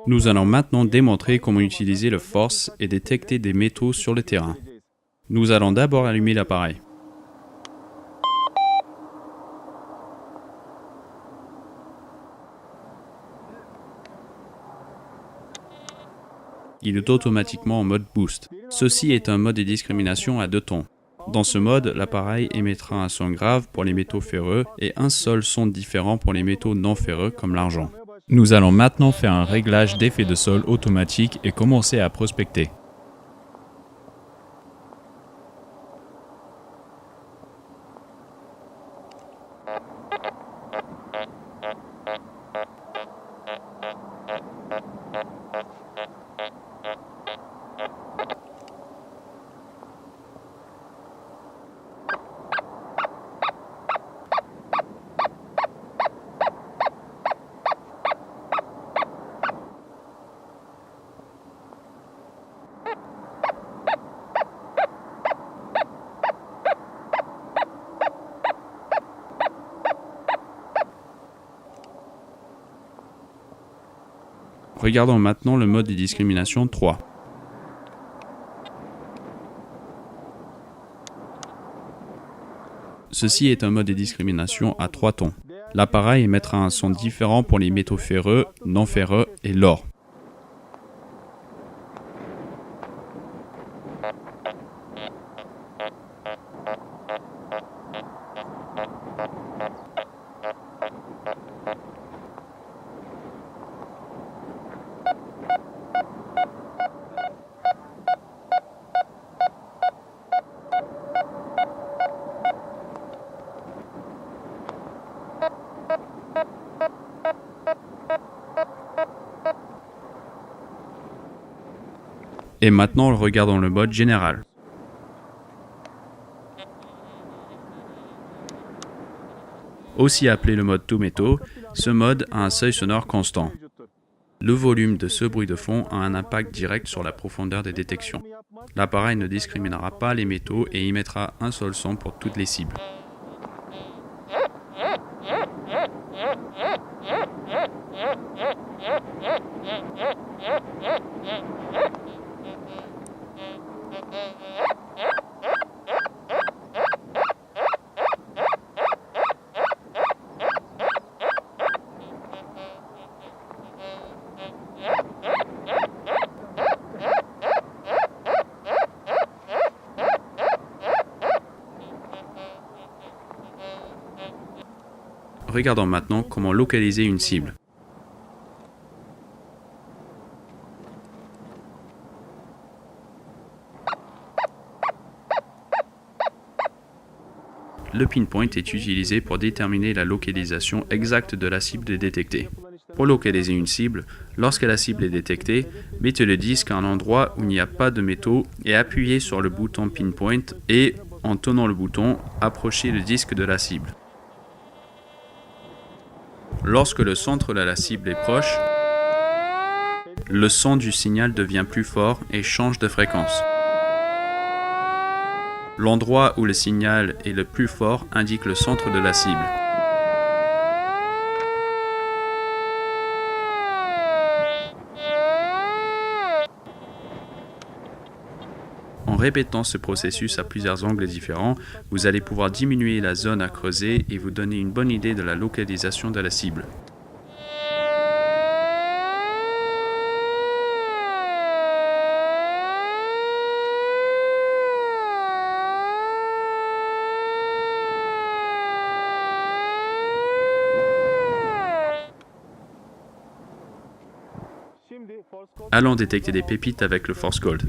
Nous allons maintenant démontrer comment utiliser le force et détecter des métaux sur le terrain. Nous allons d'abord allumer l'appareil. Il est automatiquement en mode boost. Ceci est un mode de discrimination à 2 tons. Dans ce mode, l'appareil émettra un son grave pour les métaux ferreux et un seul son différent pour les métaux non ferreux comme l'argent. Nous allons maintenant faire un réglage d'effet de sol automatique et commencer à prospecter. Regardons maintenant le mode de discrimination 3. Ceci est un mode de discrimination à 3 tons. L'appareil émettra un son différent pour les métaux ferreux, non ferreux et l'or. Et maintenant, regardons le mode général. Aussi appelé le mode tout métaux, ce mode a un seuil sonore constant. Le volume de ce bruit de fond a un impact direct sur la profondeur des détections. L'appareil ne discriminera pas les métaux et émettra un seul son pour toutes les cibles. Regardons maintenant comment localiser une cible. Le pinpoint est utilisé pour déterminer la localisation exacte de la cible détectée. Pour localiser une cible, lorsque la cible est détectée, mettez le disque à un endroit où il n'y a pas de métaux et appuyez sur le bouton pinpoint et, en tenant le bouton, approchez le disque de la cible. Lorsque le centre de la cible est proche, le son du signal devient plus fort et change de fréquence. L'endroit où le signal est le plus fort indique le centre de la cible. En répétant ce processus à plusieurs angles différents, vous allez pouvoir diminuer la zone à creuser et vous donner une bonne idée de la localisation de la cible. Allons détecter des pépites avec le Force Gold.